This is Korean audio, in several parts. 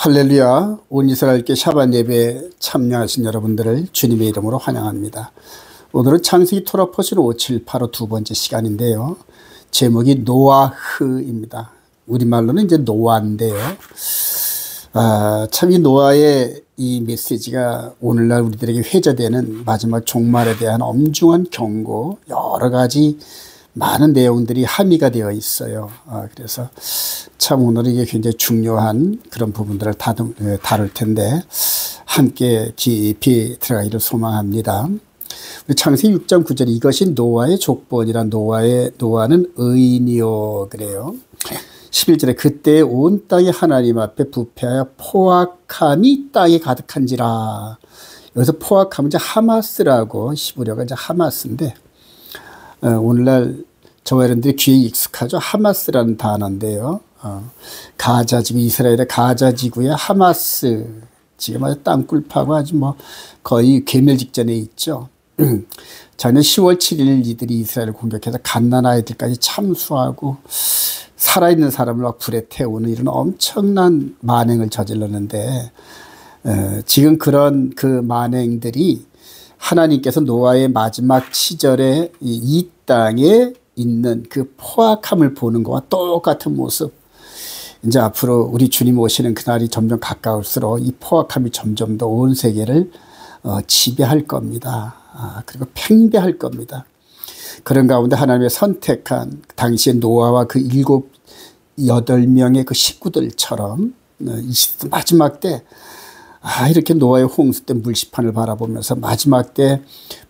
할렐루야. 온 이스라엘께 샤bat 예배에 참여하신 여러분들을 주님의 이름으로 환영합니다. 오늘은 창세기 토라 포션 5785 두 번째 시간인데요. 제목이 노아흐입니다. 우리말로는 이제 노아인데요. 참 이 노아의 이 메시지가 오늘날 우리들에게 회자되는 마지막 종말에 대한 엄중한 경고, 여러 가지 많은 내용들이 함의가 되어 있어요. 그래서 참 오늘은 이게 굉장히 중요한 그런 부분들을 다룰 텐데 함께 깊이 들어가기를 소망합니다. 우리 창세기 6장 9절 이것이 노아의 족본이라 노아는 의인이요 그래요. 11절에 그때 온 땅이 하나님 앞에 부패하여 포악함이 땅에 가득한지라. 여기서 포악함은 이제 하마스라고 히브리어가 이제 하마스인데 오늘날 저와 여러분들이 귀에 익숙하죠. 하마스라는 단어인데요. 가자지구, 이스라엘의 가자지구의 하마스. 지금 아주 땅굴파고 아주 뭐 거의 괴멸 직전에 있죠. 작년 10월 7일 이들이 이스라엘을 공격해서 갓난 아이들까지 참수하고 살아있는 사람을 막 불에 태우는 이런 엄청난 만행을 저질렀는데 지금 그런 그 만행들이 하나님께서 노아의 마지막 시절에 이 땅에 있는 그 포악함을 보는 것과 똑같은 모습. 이제 앞으로 우리 주님 오시는 그날이 점점 가까울수록 이 포악함이 점점 더 온 세계를 지배할 겁니다. 그리고 팽배할 겁니다. 그런 가운데 하나님의 선택한 당시의 노아와 그 7, 8명의 그 식구들처럼 이 마지막 때 이렇게 노아의 홍수 때 물심판을 바라보면서 마지막 때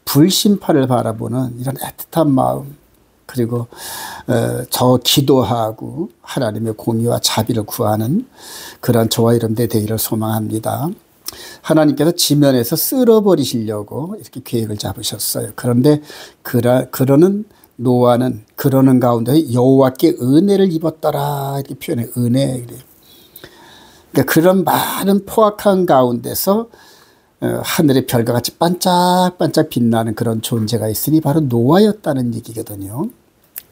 불심판을 바라보는 이런 애틋한 마음, 그리고 저 기도하고 하나님의 공의와 자비를 구하는 그런 저와 여러분들 되기를 소망합니다. 하나님께서 지면에서 쓸어버리시려고 이렇게 계획을 잡으셨어요. 그런데 그러는 노아는 그러는 가운데 여호와께 은혜를 입었더라 이렇게 표현해. 은혜. 그러니까 그런 많은 포악한 가운데서 하늘의 별과 같이 반짝반짝 빛나는 그런 존재가 있으니 바로 노아였다는 얘기거든요.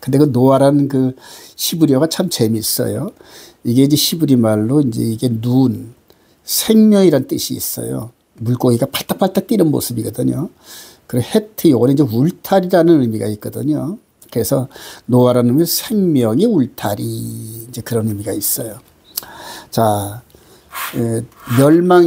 근데 그 노아라는 그 히브리어가 참 재밌어요. 이게 이제 히브리 말로 이제 이게 눈, 생명이란 뜻이 있어요. 물고기가 팔딱팔딱 뛰는 모습이거든요. 그리고 헤트, 요거는 이제 울타리라는 의미가 있거든요. 그래서 노아라는 의미 생명의 울타리, 이제 그런 의미가 있어요. 자,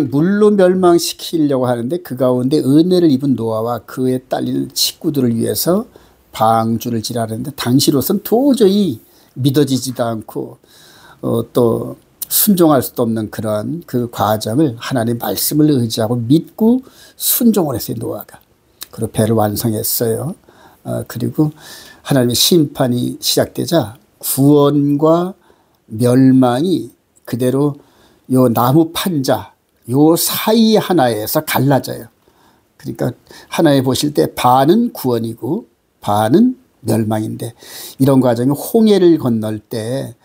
물로 멸망시키려고 하는데 그 가운데 은혜를 입은 노아와 그에 딸린 식구들을 위해서 방주를 지라는데 당시로선 도저히 믿어지지도 않고 또 순종할 수도 없는 그런 그 과정을 하나님의 말씀을 의지하고 믿고 순종을 했어요. 노아가. 그리고 배를 완성했어요. 그리고 하나님의 심판이 시작되자 구원과 멸망이 그대로 요 나무 판자 요 사이 하나에서 갈라져요. 그러니까 하나에 보실 때 반은 구원이고 반은 멸망인데 이런 과정이 홍해를 건널 때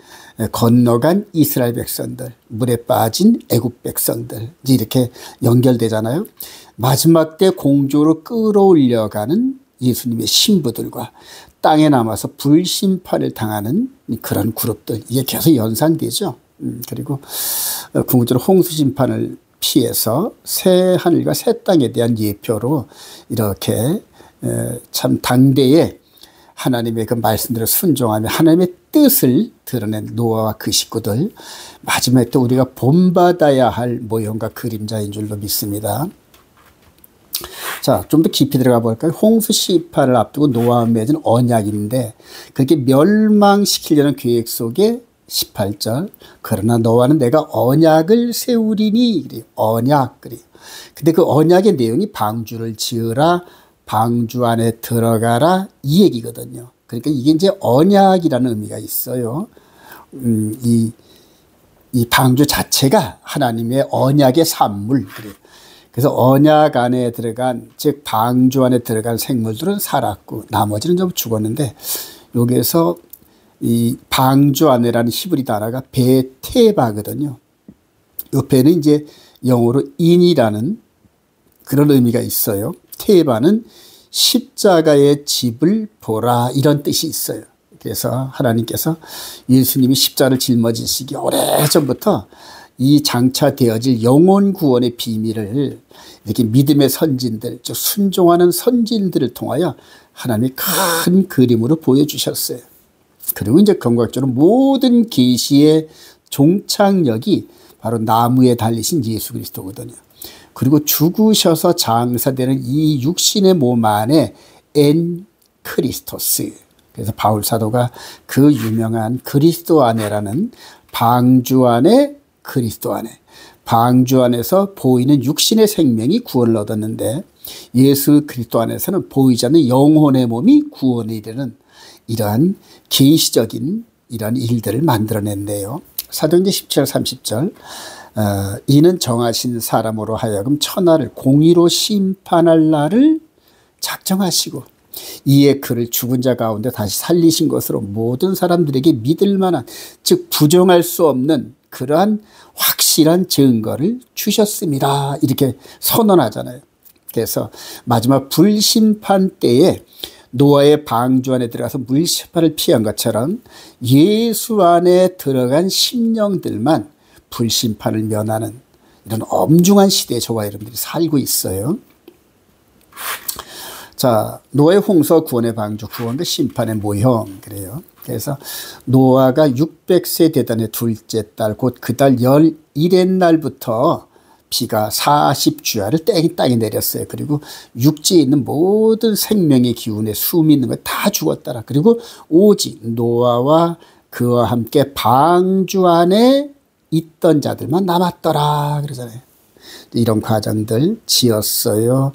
건너간 이스라엘 백성들, 물에 빠진 애굽 백성들 이렇게 연결되잖아요. 마지막 때 공주로 끌어올려가는 예수님의 신부들과 땅에 남아서 불심판을 당하는 그런 그룹들, 이게 계속 연상되죠. 그리고 궁극적으로 홍수 심판을 피해서 새 하늘과 새 땅에 대한 예표로 이렇게 참 당대에 하나님의 그 말씀대로 순종하며 하나님의 뜻을 드러낸 노아와 그 식구들, 마지막에 또 우리가 본받아야 할 모형과 그림자인 줄로 믿습니다. 자, 좀 더 깊이 들어가 볼까요? 홍수 심판을 앞두고 노아와 맺은 언약인데 그렇게 멸망시키려는 계획 속에 18절 그러나 너와는 내가 언약을 세우리니 그래요. 언약 그래요. 근데 그 언약의 내용이 방주를 지으라, 방주 안에 들어가라 이 얘기거든요. 그러니까 이게 이제 언약이라는 의미가 있어요. 이 방주 자체가 하나님의 언약의 산물 그래요. 그래서 언약 안에 들어간, 즉 방주 안에 들어간 생물들은 살았고 나머지는 좀 죽었는데 여기에서 이 방주 안에라는 히브리 단어가 베테바거든요. 이 베는 이제 영어로 인이라는 그런 의미가 있어요. 테바는 십자가의 집을 보라 이런 뜻이 있어요. 그래서 하나님께서 예수님이 십자가를 짊어지시기 오래전부터 이 장차 되어질 영혼 구원의 비밀을 이렇게 믿음의 선진들, 즉 순종하는 선진들을 통하여 하나님이 큰 그림으로 보여주셨어요. 그리고 이제 경각적으로 모든 계시의 종착역이 바로 나무에 달리신 예수 그리스도거든요. 그리고 죽으셔서 장사되는 이 육신의 몸 안에 엔 크리스토스. 그래서 바울 사도가 그 유명한 그리스도 안에라는 방주 안에 그리스도 안에 방주 안에서 보이는 육신의 생명이 구원을 얻었는데 예수 그리스도 안에서는 보이지 않는 영혼의 몸이 구원에 이르는 이러한 계시적인 이러한 일들을 만들어낸대요. 사도행전 17절 30절 이는 정하신 사람으로 하여금 천하를 공의로 심판할 날을 작정하시고 이에 그를 죽은 자 가운데 다시 살리신 것으로 모든 사람들에게 믿을 만한 즉 부정할 수 없는 그러한 확실한 증거를 주셨습니다. 이렇게 선언하잖아요. 그래서 마지막 불심판 때에 노아의 방주 안에 들어가서 물심판을 피한 것처럼 예수 안에 들어간 심령들만 불심판을 면하는 이런 엄중한 시대에 저와 여러분들이 살고 있어요. 자, 노아의 홍수 구원의 방주, 구원과 심판의 모형 그래요. 그래서 노아가 600세 되던 해 둘째 달 곧 그 달 11의 날부터 비가 40주야를 땅에 내렸어요. 그리고 육지에 있는 모든 생명의 기운에 숨이 있는 거 다 죽었더라. 그리고 오직 노아와 그와 함께 방주 안에 있던 자들만 남았더라 그러잖아요. 이런 과정들 지었어요.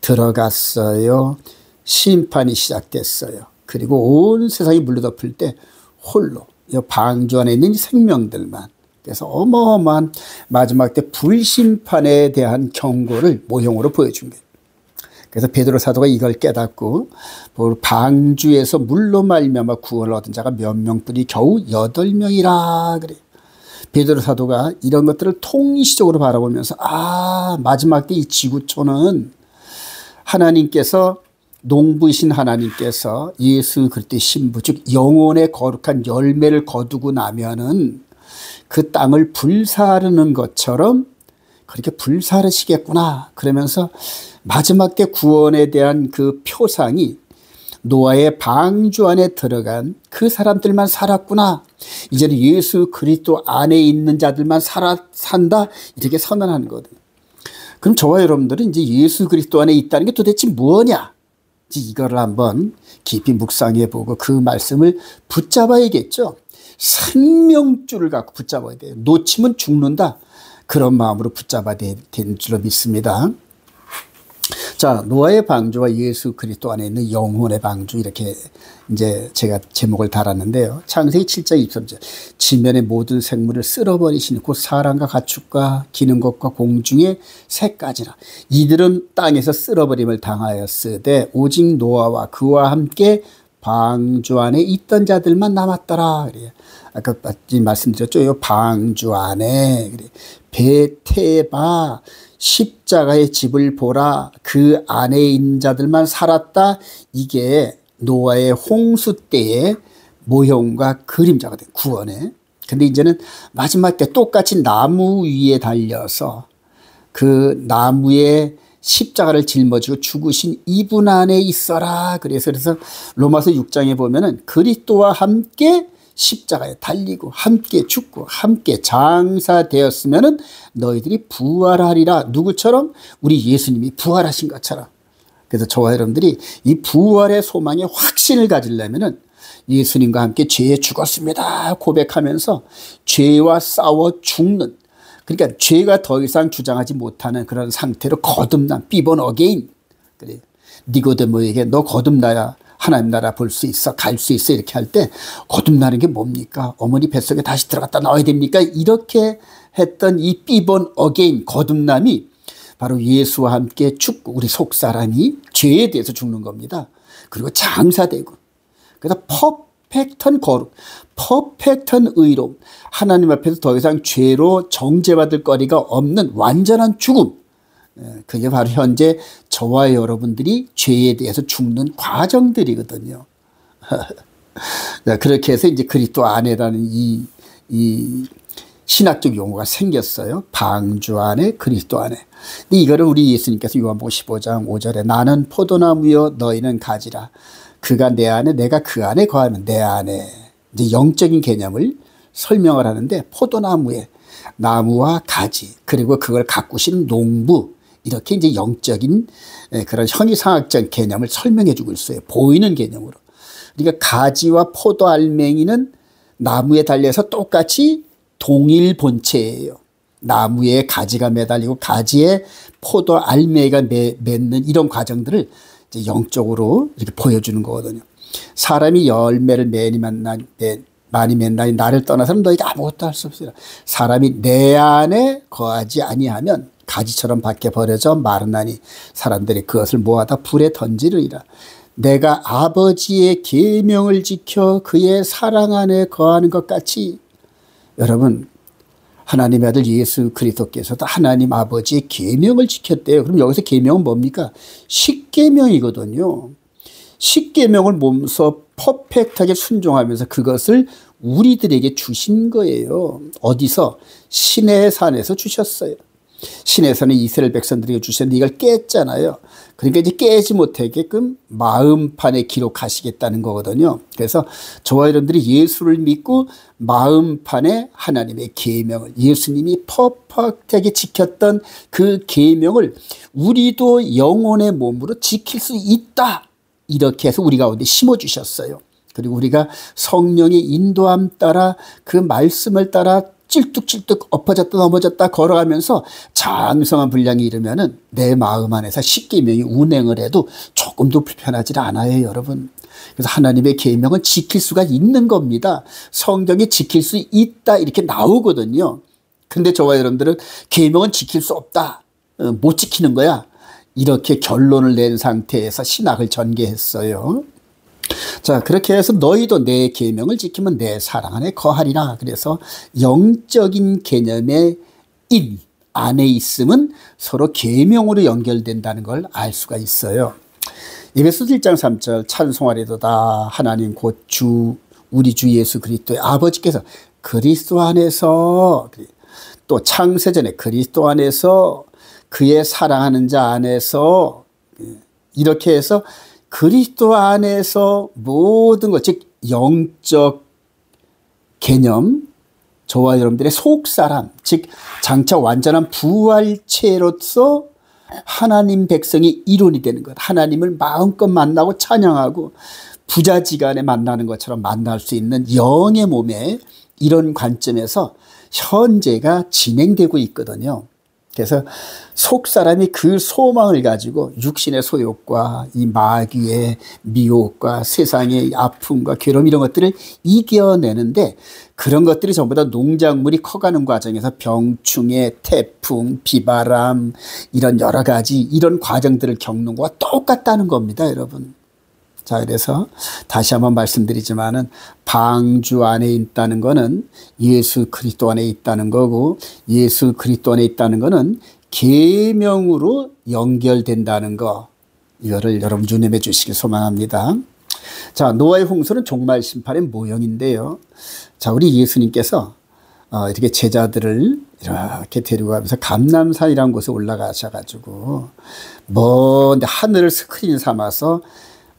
들어갔어요. 심판이 시작됐어요. 그리고 온 세상이 물로 덮을 때 홀로 이 방주 안에 있는 생명들만. 그래서 어마어마한 마지막 때 불심판에 대한 경고를 모형으로 보여준 거예요. 그래서 베드로 사도가 이걸 깨닫고 방주에서 물로 말미암아 구원을 얻은 자가 몇 명뿐이 겨우 8명이라 그래요. 베드로 사도가 이런 것들을 통시적으로 바라보면서 마지막 때 이 지구촌은 하나님께서 농부이신 하나님께서 예수 그리스도의 신부 즉 영혼의 거룩한 열매를 거두고 나면은 그 땅을 불사르는 것처럼 그렇게 불사르시겠구나. 그러면서 마지막 때 구원에 대한 그 표상이 노아의 방주 안에 들어간 그 사람들만 살았구나. 이제는 예수 그리스도 안에 있는 자들만 산다. 이렇게 선언하는 거거든요. 그럼 저와 여러분들은 이제 예수 그리스도 안에 있다는 게 도대체 뭐냐? 이거를 한번 깊이 묵상해 보고 그 말씀을 붙잡아야겠죠. 생명줄을 갖고 붙잡아야 돼요. 놓치면 죽는다. 그런 마음으로 붙잡아야 되는 줄로 믿습니다. 자, 노아의 방주와 예수 그리스도 안에 있는 영혼의 방주 이렇게 이제 제가 제목을 달았는데요. 창세기 7장 23절 지면의 모든 생물을 쓸어버리시니 곧 사람과 가축과 기는 것과 공중의 새까지라 이들은 땅에서 쓸어버림을 당하였으되 오직 노아와 그와 함께 방주 안에 있던 자들만 남았더라. 그래요. 아까 말씀드렸죠. 이 방주 안에 베테바 십자가의 집을 보라. 그 안에 있는 자들만 살았다. 이게 노아의 홍수 때의 모형과 그림자가 된 구원에. 근데 이제는 마지막 때 똑같이 나무 위에 달려서 그 나무에 십자가를 짊어지고 죽으신 이분 안에 있어라. 그래서 로마서 6장에 보면은 그리스도와 함께 십자가에 달리고 함께 죽고 함께 장사되었으면은 너희들이 부활하리라. 누구처럼? 우리 예수님이 부활하신 것처럼. 그래서 저와 여러분들이 이 부활의 소망의 확신을 가지려면은 예수님과 함께 죄에 죽었습니다 고백하면서 죄와 싸워 죽는, 그러니까 죄가 더 이상 주장하지 못하는 그런 상태로 거듭난 비본 어게인. 그래. 니고데모에게 너 거듭나야 하나님 나라 볼 수 있어, 갈 수 있어 이렇게 할 때 거듭나는 게 뭡니까? 어머니 뱃속에 다시 들어갔다 나와야 됩니까? 이렇게 했던 이 비본 어게인 거듭남이 바로 예수와 함께 죽고 우리 속사람이 죄에 대해서 죽는 겁니다. 그리고 장사되고 그래서 퍼펙트한 거룩, 퍼펙트한 의로움, 하나님 앞에서 더 이상 죄로 정죄받을 거리가 없는 완전한 죽음. 그게 바로 현재 저와 여러분들이 죄에 대해서 죽는 과정들이거든요. 그렇게 해서 이제 그리스도 안에라는 이 신학적 용어가 생겼어요. 방주 안에 그리스도 안에. 근데 이거를 우리 예수님께서 요한복음 15장 5절에 나는 포도나무여 너희는 가지라. 그가 내 안에 내가 그 안에 거하면 내 안에. 이제 영적인 개념을 설명을 하는데 포도나무에 나무와 가지 그리고 그걸 가꾸신 농부 이렇게 이제 영적인 그런 형이상학적 개념을 설명해 주고 있어요. 보이는 개념으로. 그러니까 가지와 포도 알맹이는 나무에 달려서 똑같이 동일 본체예요. 나무에 가지가 매달리고 가지에 포도 알맹이가 맺는 이런 과정들을 이제 영적으로 이렇게 보여주는 거거든요. 사람이 열매를 많이 맺나니 나를 떠나서는 너희가 아무것도 할 수 없으리라. 사람이 내 안에 거하지 아니하면 가지처럼 밖에 버려져 마르나니 사람들이 그것을 모아다 불에 던지르리라. 내가 아버지의 계명을 지켜 그의 사랑 안에 거하는 것 같이. 여러분, 하나님의 아들 예수 그리스도께서도 하나님 아버지의 계명을 지켰대요. 그럼 여기서 계명은 뭡니까? 십계명이거든요. 십계명을 몸소 퍼펙트하게 순종하면서 그것을 우리들에게 주신 거예요. 어디서? 시내의 산에서 주셨어요. 시내에서는 이스라엘 백성들에게 주셨는데 이걸 깼잖아요. 그러니까 이제 깨지 못하게끔 마음판에 기록하시겠다는 거거든요. 그래서 저와 여러분들이 예수를 믿고 마음판에 하나님의 계명을 예수님이 퍼펙트하게 지켰던 그 계명을 우리도 영혼의 몸으로 지킬 수 있다. 이렇게 해서 우리 가운데 심어주셨어요. 그리고 우리가 성령의 인도함 따라 그 말씀을 따라 찔뚝찔뚝 엎어졌다 넘어졌다 걸어가면서 장성한 분량이 이르면은 내 마음 안에서 십계명이 운행을 해도 조금도 불편하지 않아요, 여러분. 그래서 하나님의 계명은 지킬 수가 있는 겁니다. 성경에 지킬 수 있다 이렇게 나오거든요. 근데 저와 여러분들은 계명은 지킬 수 없다, 못 지키는 거야, 이렇게 결론을 낸 상태에서 신학을 전개했어요. 자, 그렇게 해서 너희도 내 계명을 지키면 내 사랑 안에 거하리라. 그래서 영적인 개념의 인 안에 있음은 서로 계명으로 연결된다는 걸 알 수가 있어요. 에베소서 1장 3절 찬송하리도다 하나님 곧 주 우리 주 예수 그리스도의 아버지께서 그리스도 안에서, 또 창세전에 그리스도 안에서 그의 사랑하는 자 안에서, 이렇게 해서 그리스도 안에서 모든 것, 즉 영적 개념, 저와 여러분들의 속사람, 즉 장차 완전한 부활체로서 하나님 백성이 일원이 되는 것, 하나님을 마음껏 만나고 찬양하고 부자지간에 만나는 것처럼 만날 수 있는 영의 몸에, 이런 관점에서 현재가 진행되고 있거든요. 그래서 속사람이 그 소망을 가지고 육신의 소욕과 이 마귀의 미혹과 세상의 아픔과 괴로움 이런 것들을 이겨내는데, 그런 것들이 전부 다 농작물이 커가는 과정에서 병충해, 태풍, 비바람 이런 여러 가지 이런 과정들을 겪는 것과 똑같다는 겁니다, 여러분. 자, 그래서 다시 한번 말씀드리지만은 방주 안에 있다는 거는 예수 그리스도 안에 있다는 거고, 예수 그리스도 안에 있다는 거는 계명으로 연결된다는 거, 이거를 여러분 유념해 주시길 소망합니다. 자, 노아의 홍수는 종말 심판의 모형인데요. 자, 우리 예수님께서 이렇게 제자들을 이렇게 데리고 가면서 감람산이라는 곳에 올라가셔가지고 먼 하늘을 스크린 삼아서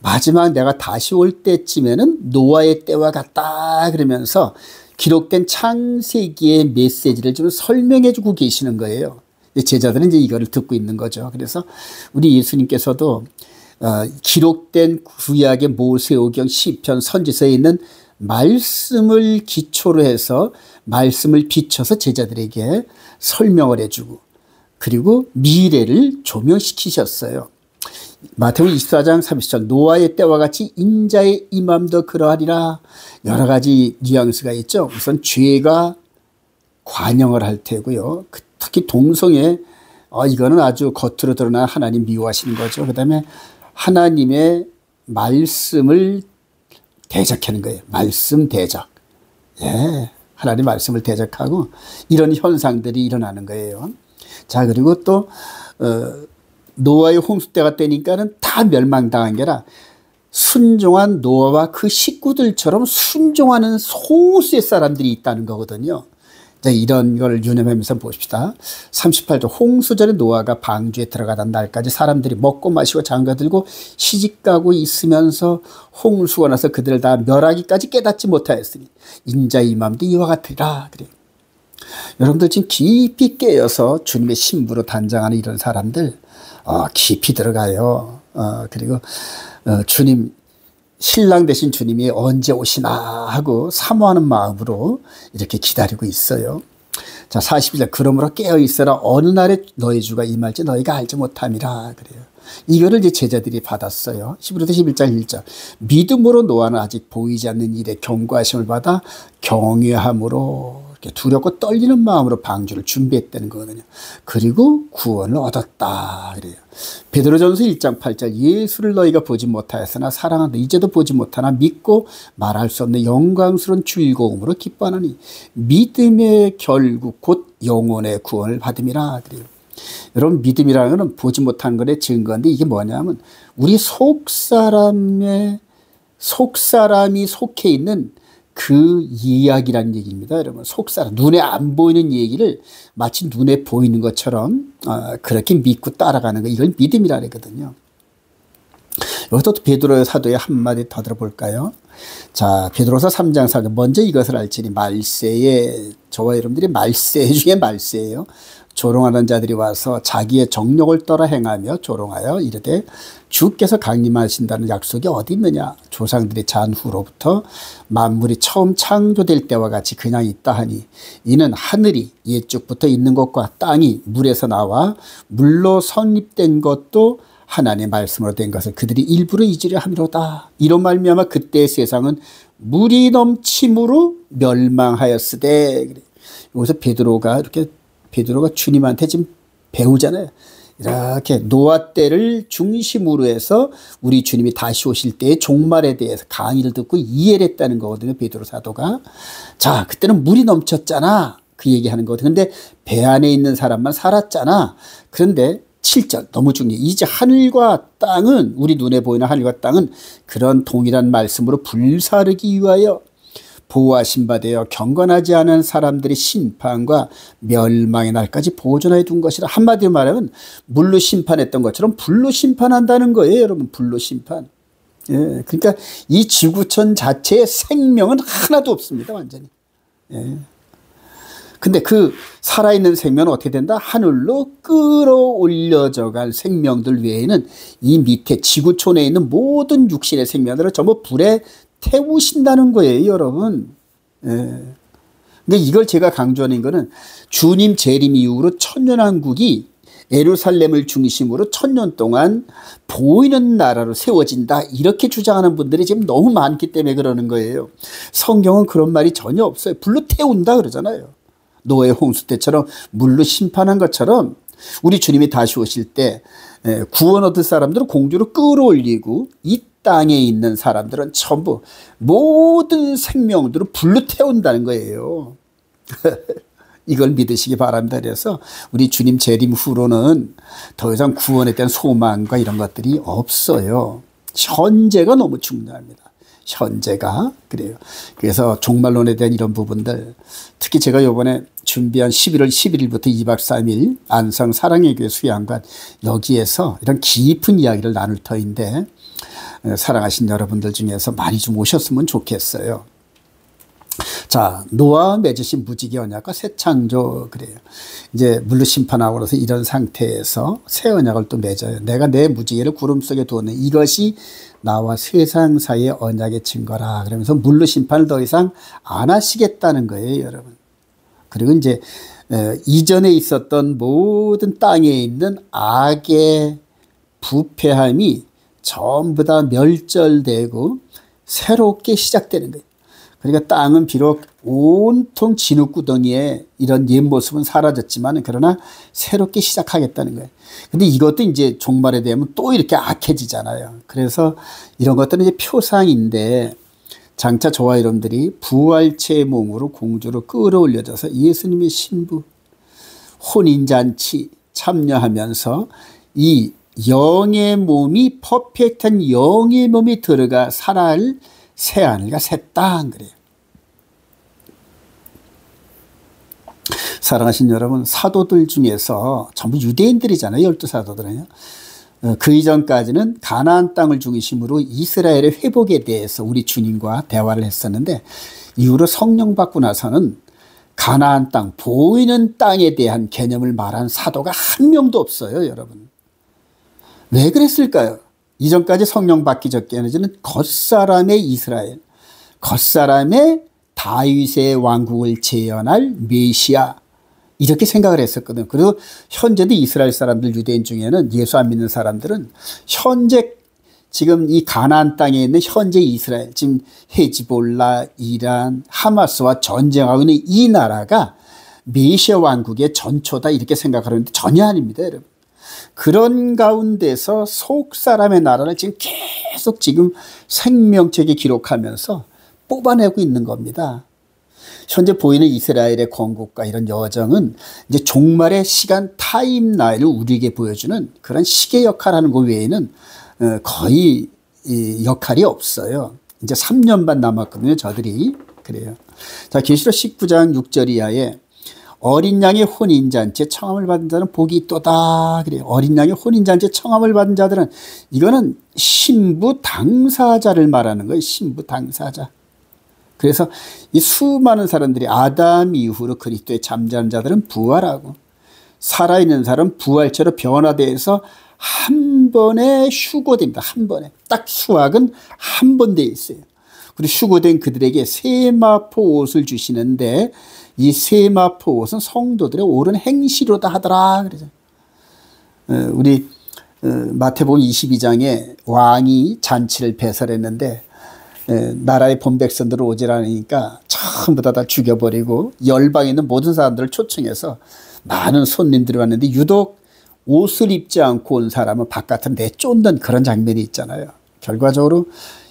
마지막 내가 다시 올 때쯤에는 노아의 때와 같다 그러면서 기록된 창세기의 메시지를 좀 설명해 주고 계시는 거예요. 제자들은 이제 이거를 듣고 있는 거죠. 그래서 우리 예수님께서도 기록된 구약의 모세오경, 시편, 선지서에 있는 말씀을 기초로 해서 말씀을 비춰서 제자들에게 설명을 해주고, 그리고 미래를 조명시키셨어요. 마태복음 24장 30절 노아의 때와 같이 인자의 임함도 그러하리라. 여러 가지 뉘앙스가 있죠. 우선 죄가 관영을 할 테고요. 특히 동성애, 이거는 아주 겉으로 드러나 하나님 미워하시는 거죠. 그 다음에 하나님의 말씀을 대적하는 거예요. 말씀 대적. 예, 하나님 말씀을 대적하고 이런 현상들이 일어나는 거예요. 자, 그리고 또 노아의 홍수 때가 되니까는 다 멸망당한 게 아니라 순종한 노아와 그 식구들처럼 순종하는 소수의 사람들이 있다는 거거든요. 자, 이런 걸 유념하면서 보십시다. 38절 홍수전에 노아가 방주에 들어가던 날까지 사람들이 먹고 마시고 장가들고 시집가고 있으면서 홍수가 나서 그들을 다 멸하기까지 깨닫지 못하였으니 인자의 임함도 이와 같으리라. 그래요. 여러분들 지금 깊이 깨어서 주님의 신부로 단장하는 이런 사람들 깊이 들어가요. 그리고 주님 신랑 되신 주님이 언제 오시나 하고 사모하는 마음으로 이렇게 기다리고 있어요. 자, 42절 그러므로 깨어있어라 어느 날에 너희 주가 임할지 너희가 알지 못함이라. 그래요. 이거를 이제 제자들이 받았어요. 히브리서 11장 1절 믿음으로 노아는 아직 보이지 않는 일에 경고하심을 받아 경외함으로 이렇게 두렵고 떨리는 마음으로 방주를 준비했다는 거거든요. 그리고 구원을 얻었다. 그래요. 베드로전서 1장 8절 예수를 너희가 보지 못하였으나 사랑한다. 이제도 보지 못하나 믿고 말할 수 없는 영광스러운 즐거움으로 기뻐하니 믿음의 결국 곧 영혼의 구원을 받음이라. 그래요. 여러분 믿음이라는 것은 보지 못한 것의 증거인데 이게 뭐냐면 우리 속사람이 속해 있는 그 이야기라는 얘기입니다. 여러분 속사람 눈에 안 보이는 얘기를 마치 눈에 보이는 것처럼 그렇게 믿고 따라가는 거 이걸 믿음이라 그러거든요. 여기서 또 베드로 사도의 한마디 더 들어볼까요? 자, 베드로서 3장 4절 먼저 이것을 알지니 말세에 저와 여러분들이 말세 중에 말세예요. 조롱하는 자들이 와서 자기의 정욕을 떠나 행하며 조롱하여 이르되 주께서 강림하신다는 약속이 어디 있느냐. 조상들이 잔 후로부터 만물이 처음 창조될 때와 같이 그냥 있다 하니 이는 하늘이 옛적부터 있는 것과 땅이 물에서 나와 물로 성립된 것도 하나님의 말씀으로 된 것을 그들이 일부러 잊으려 함이로다. 이런 말미암아 그때의 세상은 물이 넘침으로 멸망하였으되. 여기서 베드로가 주님한테 지금 배우잖아요. 이렇게 노아 때를 중심으로 해서 우리 주님이 다시 오실 때의 종말에 대해서 강의를 듣고 이해를 했다는 거거든요. 베드로 사도가. 자, 그때는 물이 넘쳤잖아. 그 얘기하는 거거든요. 근데 배 안에 있는 사람만 살았잖아. 그런데 7절 너무 중요해요. 이제 하늘과 땅은 우리 눈에 보이는 하늘과 땅은 그런 동일한 말씀으로 불사르기 위하여 보호하신 바 되어 경건하지 않은 사람들의 심판과 멸망의 날까지 보존하여 둔 것이라. 한마디로 말하면 물로 심판했던 것처럼 불로 심판한다는 거예요. 여러분 불로 심판. 예, 그러니까 이 지구촌 자체에 생명은 하나도 없습니다. 완전히. 예. 근데 그 살아있는 생명은 어떻게 된다? 하늘로 끌어올려져 갈 생명들 외에는 이 밑에 지구촌에 있는 모든 육신의 생명들을 전부 불에 태우신다는 거예요, 여러분. 예. 근데 이걸 제가 강조하는 거는 주님 재림 이후로 천년왕국이 예루살렘을 중심으로 1000년 동안 보이는 나라로 세워진다. 이렇게 주장하는 분들이 지금 너무 많기 때문에 그러는 거예요. 성경은 그런 말이 전혀 없어요. 불로 태운다 그러잖아요. 노아의 홍수 때처럼 물로 심판한 것처럼 우리 주님이 다시 오실 때 구원 얻을 사람들은 공주로 끌어올리고 이 땅에 있는 사람들은 전부 모든 생명들을 불로 태운다는 거예요. 이걸 믿으시기 바랍니다. 그래서 우리 주님 재림 후로는 더 이상 구원에 대한 소망과 이런 것들이 없어요. 현재가 너무 중요합니다. 현재가. 그래요. 그래서 종말론에 대한 이런 부분들, 특히 제가 이번에 준비한 11월 11일부터 2박 3일 안성 사랑의 교회 수양관, 여기에서 이런 깊은 이야기를 나눌 터인데 사랑하신 여러분들 중에서 많이 좀 오셨으면 좋겠어요. 자, 노아와 맺으신 무지개 언약과 새 창조. 그래요. 이제 물로 심판하고 나서 이런 상태에서 새 언약을 또 맺어요. 내가 내 무지개를 구름 속에 두었네. 이것이 나와 세상 사이의 언약의 증거라. 그러면서 물로 심판을 더 이상 안 하시겠다는 거예요, 여러분. 그리고 이제 이전에 있었던 모든 땅에 있는 악의 부패함이 전부 다 멸절되고 새롭게 시작되는 거예요. 그러니까 땅은 비록 온통 진흙구덩이에 이런 옛 모습은 사라졌지만 그러나 새롭게 시작하겠다는 거예요. 근데 이것도 이제 종말에 되면 또 이렇게 악해지잖아요. 그래서 이런 것들은 이제 표상인데 장차 저와 여러분들이 부활체의 몸으로 공주로 끌어올려져서 예수님의 신부 혼인잔치 참여하면서 이 영의 몸이 퍼펙트한 영의 몸이 들어가 살아갈 새하늘과 새 땅. 그래요. 사랑하신 여러분, 사도들 중에서 전부 유대인들이잖아요. 12사도들은요. 그 이전까지는 가나안 땅을 중심으로 이스라엘의 회복에 대해서 우리 주님과 대화를 했었는데, 이후로 성령 받고 나서는 가나안 땅, 보이는 땅에 대한 개념을 말한 사도가 한 명도 없어요, 여러분. 왜 그랬을까요? 이전까지 성령 받기 전까지는 겉사람의 이스라엘, 겉사람의 다윗의 왕국을 재현할 메시아, 이렇게 생각을 했었거든요. 그리고 현재도 이스라엘 사람들, 유대인 중에는 예수 안 믿는 사람들은 현재 지금 이 가나안 땅에 있는 현재 이스라엘, 지금 헤즈볼라, 이란, 하마스와 전쟁하고 있는 이 나라가 메시아 왕국의 전초다, 이렇게 생각하는데 전혀 아닙니다, 여러분. 그런 가운데서 속 사람의 나라를 지금 계속 지금 생명책에 기록하면서 뽑아내고 있는 겁니다. 현재 보이는 이스라엘의 건국과 이런 여정은 이제 종말의 시간 타임라인을 우리에게 보여주는 그런 시계 역할하는 것 외에는 거의 역할이 없어요. 이제 3년 반 남았거든요, 저들이. 그래요. 자, 계시록 19장 6절 이하에 어린 양의 혼인잔치에 청함을 받은 자는 복이 있도다. 그래요. 어린 양의 혼인잔치에 청함을 받은 자들은, 이거는 신부 당사자를 말하는 거예요. 신부 당사자. 그래서 이 수많은 사람들이 아담 이후로 그리스도에 잠자는 자들은 부활하고, 살아있는 사람은 부활체로 변화돼서 한 번에 휴거됩니다. 한 번에. 딱 수확은 한 번 돼 있어요. 그리고 휴거된 그들에게 세마포 옷을 주시는데, 이 세마포 옷은 성도들의 옳은 행실로다 하더라. 그러죠. 우리 마태복음 22장에 왕이 잔치를 배설했는데, 나라의 본 백성들을 오지라니까 전부 다 죽여버리고 열방에 있는 모든 사람들을 초청해서 많은 손님들이 왔는데, 유독 옷을 입지 않고 온 사람은 바깥으로 내쫓는 그런 장면이 있잖아요. 결과적으로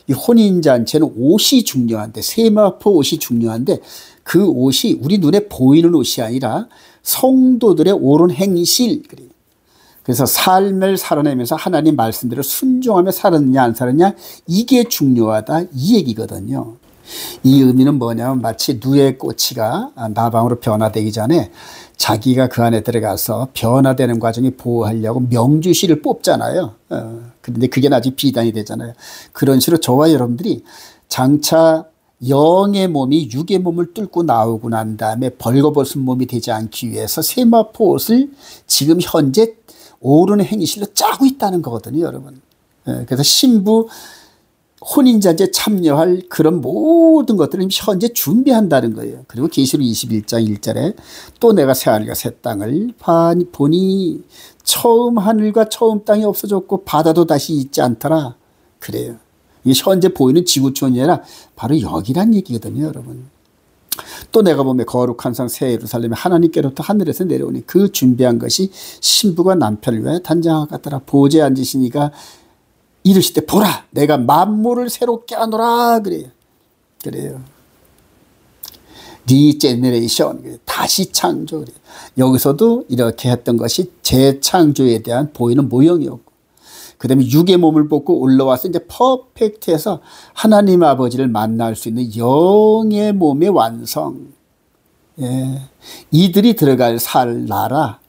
이 혼인잔치는 옷이 중요한데, 세마포 옷이 중요한데, 그 옷이 우리 눈에 보이는 옷이 아니라 성도들의 옳은 행실, 그래서 삶을 살아내면서 하나님 말씀대로 순종하며 살았느냐 안 살았느냐, 이게 중요하다, 이 얘기거든요. 이 의미는 뭐냐면, 마치 누에 꼬치가 나방으로 변화되기 전에 자기가 그 안에 들어가서 변화되는 과정을 보호하려고 명주실을 뽑잖아요. 그런데 그게 나중에 비단이 되잖아요. 그런 식으로 저와 여러분들이 장차 영의 몸이 육의 몸을 뚫고 나오고 난 다음에 벌거벗은 몸이 되지 않기 위해서 세마포 옷을 지금 현재 옳은 행실로 짜고 있다는 거거든요, 여러분. 그래서 신부 혼인잔치에 참여할 그런 모든 것들을 현재 준비한다는 거예요. 그리고 계시록 21장 1절에 또 내가 새하늘과 새 땅을 보니 처음 하늘과 처음 땅이 없어졌고 바다도 다시 있지 않더라. 그래요. 이게 현재 보이는 지구촌이 아니라 바로 여기란 얘기거든요, 여러분. 또 내가 보면 거룩한 성 새 예루살렘이 하나님께로부터 하늘에서 내려오니 그 준비한 것이 신부가 남편을 위하여 단장한 것 같더라. 보좌에 앉으시니가 이르시되 보라, 내가 만물을 새롭게 하노라. 그래요. 그래요. 리제너레이션, 다시 창조. 그래요. 여기서도 이렇게 했던 것이 재창조에 대한 보이는 모형이었고, 그 다음에 육의 몸을 벗고 올라와서 이제 퍼펙트해서 하나님 아버지를 만날 수 있는 영의 몸의 완성. 예. 이들이 들어갈 살 나라,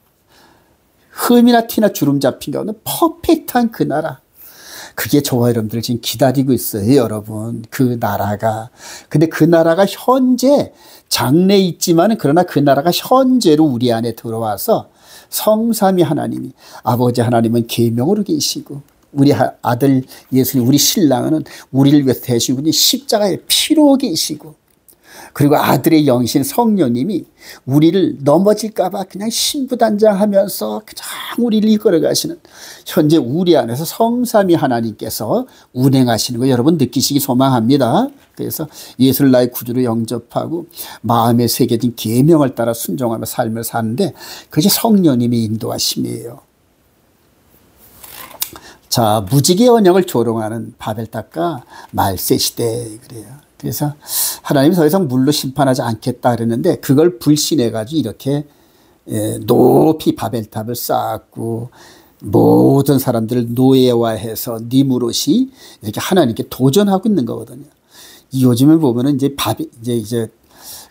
흠이나 티나 주름 잡힌 가운데 퍼펙트한 그 나라. 그게 저와 여러분들 지금 기다리고 있어요, 여러분. 그 나라가. 근데 그 나라가 현재 장래에 있지만, 그러나 그 나라가 현재로 우리 안에 들어와서 성삼위 하나님이, 아버지 하나님은 계명으로 계시고, 우리 아들 예수님, 우리 신랑은 우리를 위해서 대신 십자가의 피로 계시고, 그리고 아들의 영신 성령님이 우리를 넘어질까 봐 그냥 신부단장하면서 그냥 우리를 이끌어 가시는, 현재 우리 안에서 성삼위 하나님께서 운행하시는 거 여러분 느끼시기 소망합니다. 그래서 예수를 나의 구주로 영접하고 마음에 새겨진 계명을 따라 순종하며 삶을 사는데, 그것이 성령님의 인도하심이에요. 자, 무지개 언약을 조롱하는 바벨탑과 말세 시대. 그래요. 그래서 하나님이 더 이상 물로 심판하지 않겠다 그랬는데, 그걸 불신해가지고 이렇게 높이 바벨탑을 쌓았고, 모든 사람들을 노예화해서 니무롯이 이렇게 하나님께 도전하고 있는 거거든요. 요즘에 보면은 이제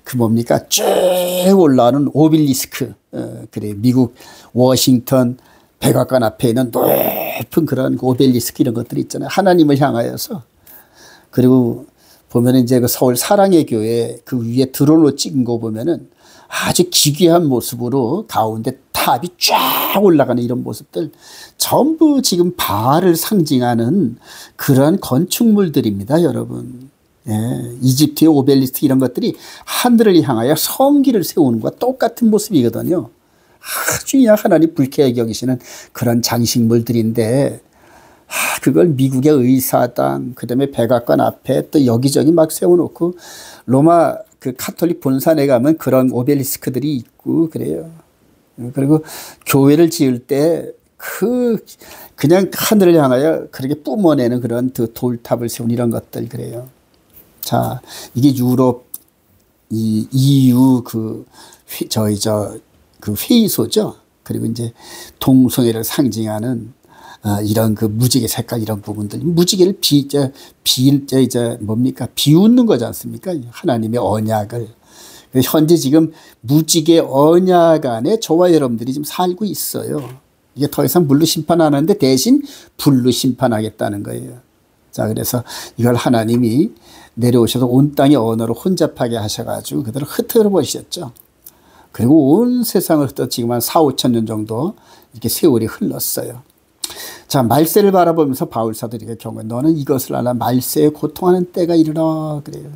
그 뭡니까? 쭉 올라오는 오벨리스크. 그래. 미국 워싱턴 백악관 앞에 있는 높은 그런 오벨리스크 이런 것들이 있잖아요. 하나님을 향하여서. 그리고 보면은 이제 그 서울 사랑의 교회 그 위에 드론으로 찍은 거 보면은 아주 기괴한 모습으로 가운데 탑이 쫙 올라가는 이런 모습들 전부 지금 바알을 상징하는 그런 건축물들입니다, 여러분. 예, 이집트의 오벨리스크 이런 것들이 하늘을 향하여 성기를 세우는 것과 똑같은 모습이거든요. 아주 그냥 하나님 불쾌하게 여기시는 그런 장식물들인데 그걸 미국의 의사당 그다음에 백악관 앞에 또 여기저기 막 세워놓고 로마 그 카톨릭 본산에 가면 그런 오벨리스크들이 있고 그래요. 그리고 교회를 지을 때 그냥 하늘을 향하여 그렇게 뿜어내는 그런 그 돌탑을 세운 이런 것들 그래요. 자, 이게 유럽 이 EU 그 회의소죠. 그리고 이제 동성애를 상징하는 이런 그 무지개 색깔 이런 부분들 무지개를 뭡니까 비웃는 거지 않습니까? 하나님의 언약을. 현재 지금 무지개 언약 안에 저와 여러분들이 지금 살고 있어요. 이게 더 이상 물로 심판 안 하는데 대신 불로 심판하겠다는 거예요. 자, 그래서 이걸 하나님이 내려오셔서 온 땅의 언어로 혼잡하게 하셔가지고 그대로 흩어져 버리셨죠. 그리고 온 세상을 흩어 지금 한 4, 5천 년 정도 이렇게 세월이 흘렀어요. 자, 말세를 바라보면서 바울 사도에게 경고해. 너는 이것을 알아. 말세에 고통하는 때가 이르러 그래요.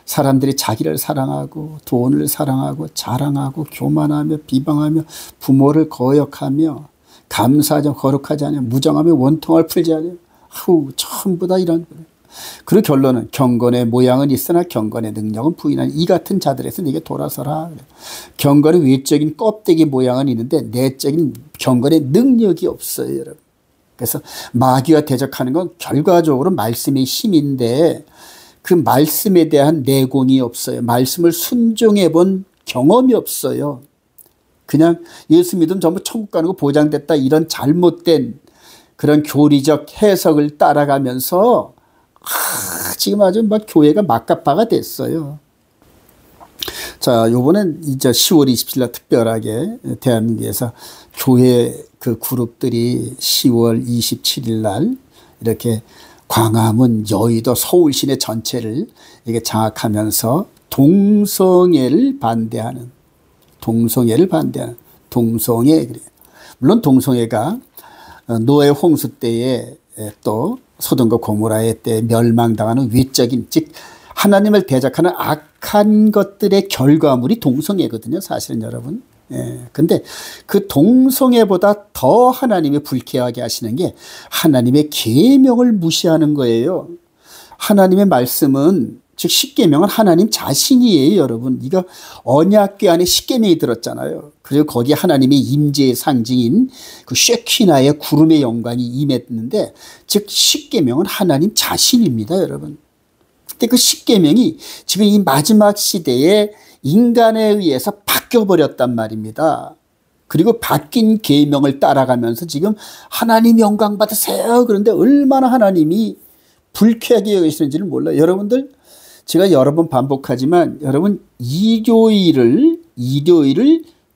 사람들이 자기를 사랑하고 돈을 사랑하고 자랑하고 교만하며 비방하며 부모를 거역하며 감사하지 않고 거룩하지 않으며 무정하며 원통을 풀지 않으며 전부 다 이런. 그리고 결론은 경건의 모양은 있으나 경건의 능력은 부인한 이 같은 자들에서 네게 돌아서라. 경건의 외적인 껍데기 모양은 있는데 내적인 경건의 능력이 없어요, 여러분. 그래서 마귀와 대적하는 건 결과적으로 말씀의 힘인데 그 말씀에 대한 내공이 없어요. 말씀을 순종해 본 경험이 없어요. 그냥 예수 믿으면 전부 천국 가는 거 보장됐다 이런 잘못된 그런 교리적 해석을 따라가면서 지금 아주 막 교회가 막가빠가 됐어요. 자, 요번엔 이제 10월 27일 날 특별하게 대한민국에서 교회 그 그룹들이 10월 27일 날 이렇게 광화문, 여의도, 서울 시내 전체를 이렇게 장악하면서 동성애를 반대하는 동성애 그래요. 물론 동성애가 노예 홍수 때에 또 소돔과 고모라의 때 멸망당하는 외적인 즉 하나님을 대적하는 악한 것들의 결과물이 동성애거든요. 사실은 여러분. 예. 근데 그 동성애보다 더 하나님이 불쾌하게 하시는 게 하나님의 계명을 무시하는 거예요. 하나님의 말씀은 즉 십계명은 하나님 자신이에요, 여러분. 이거 언약궤 안에 십계명이 들었잖아요. 그리고 거기에 하나님의 임재의 상징인 그 쉐키나의 구름의 영광이 임했는데 즉 십계명은 하나님 자신입니다, 여러분. 근데 그 십계명이 지금 이 마지막 시대에 인간에 의해서 바뀌어버렸단 말입니다. 그리고 바뀐 계명을 따라가면서 지금 하나님 영광 받으세요. 그런데 얼마나 하나님이 불쾌하게 여기시는지를 몰라요. 여러분들 제가 여러 번 반복하지만 여러분 일요일을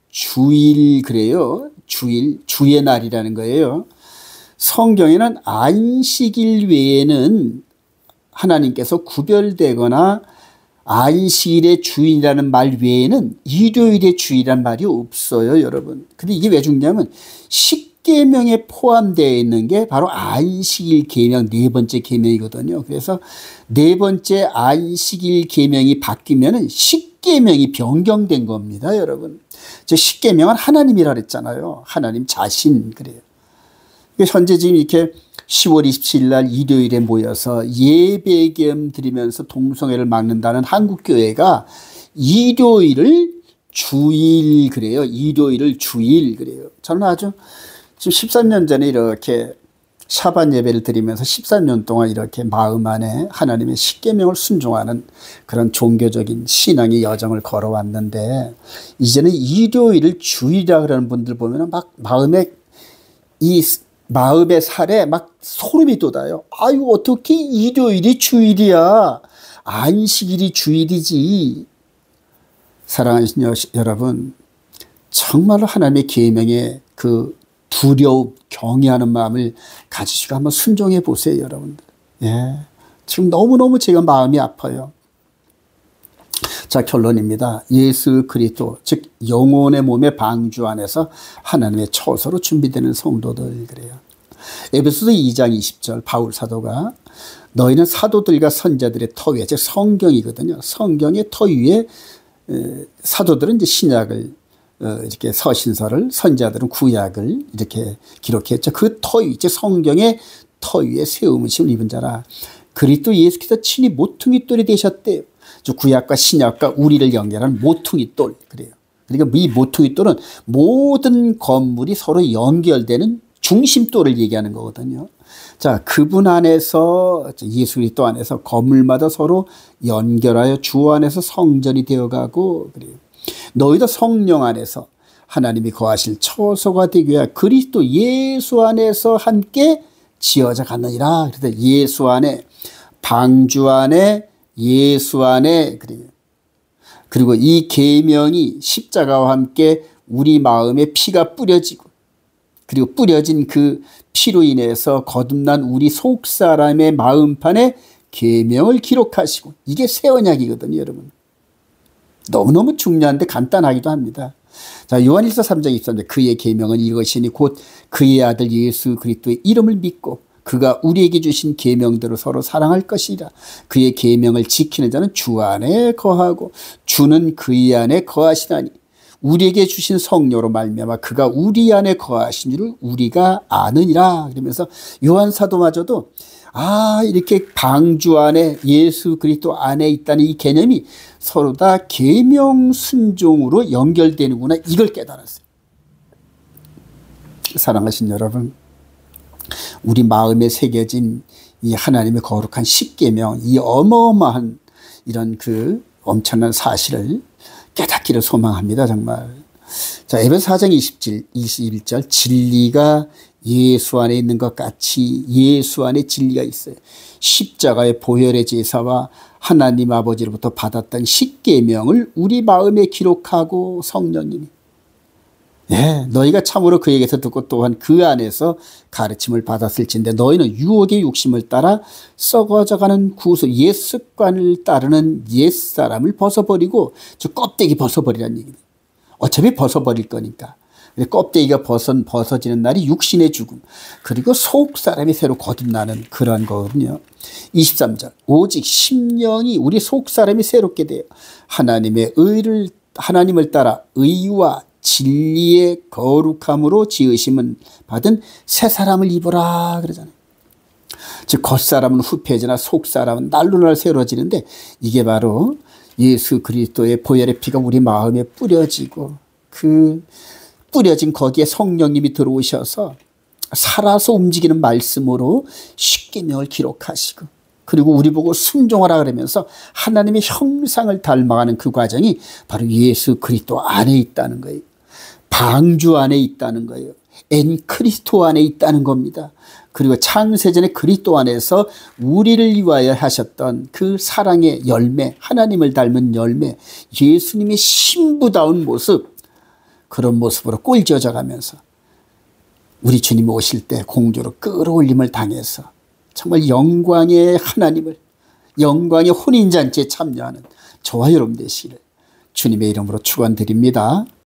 주일 그래요. 주의 날이라는 거예요. 성경에는 안식일 외에는 하나님께서 구별되거나 안식일의 주일이라는 말 외에는 일요일의 주일이라는 말이 없어요, 여러분. 근데 이게 왜 중요하면 십계명에 포함되어 있는 게 바로 안식일 계명 네 번째 계명이거든요. 그래서 네 번째 안식일 계명이 바뀌면은 십계명이 변경된 겁니다, 여러분. 저 십계명은 하나님이라 그랬잖아요. 하나님 자신 그래요. 현재 지금 이렇게 10월 27일 날 일요일에 모여서 예배 겸 드리면서 동성애를 막는다는 한국교회가 일요일을 주일 그래요. 일요일을 주일 그래요. 저는 아주 지금 13년 전에 이렇게 샤반 예배를 드리면서 13년 동안 이렇게 마음 안에 하나님의 십계명을 순종하는 그런 종교적인 신앙의 여정을 걸어왔는데 이제는 일요일을 주일이라 그러는 분들 보면 막 마음의 살에 막 소름이 돋아요. 아유, 어떻게 일요일이 주일이야. 안식일이 주일이지. 사랑하신 여러분, 정말로 하나님의 계명에 그 두려움, 경외하는 마음을 가지시고 한번 순종해 보세요, 여러분들. 예. 지금 너무너무 제가 마음이 아파요. 자, 결론입니다. 예수 그리스도, 즉 영혼의 몸의 방주 안에서 하나님의 처소로 준비되는 성도들, 그래요. 에베소서 2장 20절 바울 사도가 너희는 사도들과 선자들의 터 위에, 즉 성경이거든요. 성경의 터 위에 사도들은 이제 신약을 이렇게 서신서를, 선자들은 구약을 이렇게 기록했죠. 그 터 위, 즉 성경의 터 위에 세우심을 입은 자라. 그리스도 예수께서 친히 모퉁이 돌이 되셨대요. 구약과 신약과 우리를 연결하는 모퉁이 돌, 그래요. 그러니까 이 모퉁이 돌은 모든 건물이 서로 연결되는 중심돌을 얘기하는 거거든요. 자, 그분 안에서, 예수 그리스도 안에서 건물마다 서로 연결하여 주 안에서 성전이 되어가고, 그래요. 너희도 성령 안에서 하나님이 거하실 처소가 되기 위하여 그리스도 예수 안에서 함께 지어져 갔느니라. 그래서 예수 안에, 방주 안에, 예수 안에, 그리고 이 계명이 십자가와 함께 우리 마음에 피가 뿌려지고, 그리고 뿌려진 그 피로 인해서 거듭난 우리 속사람의 마음판에 계명을 기록하시고, 이게 새 언약이거든요, 여러분. 너무너무 중요한데 간단하기도 합니다. 자, 요한일서 3장 23절 그의 계명은 이것이니 곧 그의 아들 예수 그리스도의 이름을 믿고 그가 우리에게 주신 계명대로 서로 사랑할 것이라. 그의 계명을 지키는 자는 주 안에 거하고 주는 그의 안에 거하시나니 우리에게 주신 성령으로 말미암아 그가 우리 안에 거하신 줄을 우리가 아느니라. 그러면서 요한 사도마저도 이렇게 방주 안에 예수 그리스도 안에 있다는 이 개념이 서로 다 계명 순종으로 연결되는구나, 이걸 깨달았어요. 사랑하신 여러분, 우리 마음에 새겨진 이 하나님의 거룩한 십계명, 이 어마어마한 이런 그 엄청난 사실을 깨닫기를 소망합니다, 정말. 자, 에베소 4장 21절 진리가 예수 안에 있는 것 같이 예수 안에 진리가 있어요. 십자가의 보혈의 제사와 하나님 아버지로부터 받았던 십계명을 우리 마음에 기록하고 성령님이 너희가 참으로 그에게서 듣고 또한 그 안에서 가르침을 받았을진데 너희는 유혹의 욕심을 따라 썩어져가는 구수 옛 습관을 따르는 옛사람을 벗어버리고 즉 껍데기 벗어버리라는 얘기입니다. 어차피 벗어버릴 거니까. 껍데기가 벗어지는 날이 육신의 죽음, 그리고 속사람이 새로 거듭나는 그런 거거든요. 23절 오직 심령이 우리 속사람이 새롭게 되어 하나님을 따라 의와 진리의 거룩함으로 지으심은 받은 새 사람을 입어라 그러잖아요. 즉 겉사람은 후패지나 속사람은 날로 날 새로워지는데 이게 바로 예수 그리스도의 보혈의 피가 우리 마음에 뿌려지고 그 뿌려진 거기에 성령님이 들어오셔서 살아서 움직이는 말씀으로 십계명을 기록하시고 그리고 우리 보고 순종하라 그러면서 하나님의 형상을 닮아가는 그 과정이 바로 예수 그리스도 안에 있다는 거예요. 방주 안에 있다는 거예요. 크리스토 안에 있다는 겁니다. 그리고 창세전에 그리스도 안에서 우리를 위하여 하셨던 그 사랑의 열매, 하나님을 닮은 열매, 예수님의 신부다운 모습, 그런 모습으로 꼴지어져 가면서 우리 주님이 오실 때 공주로 끌어올림을 당해서 정말 영광의 하나님을, 영광의 혼인잔치에 참여하는 저와 여러분 되시기를 주님의 이름으로 축원드립니다.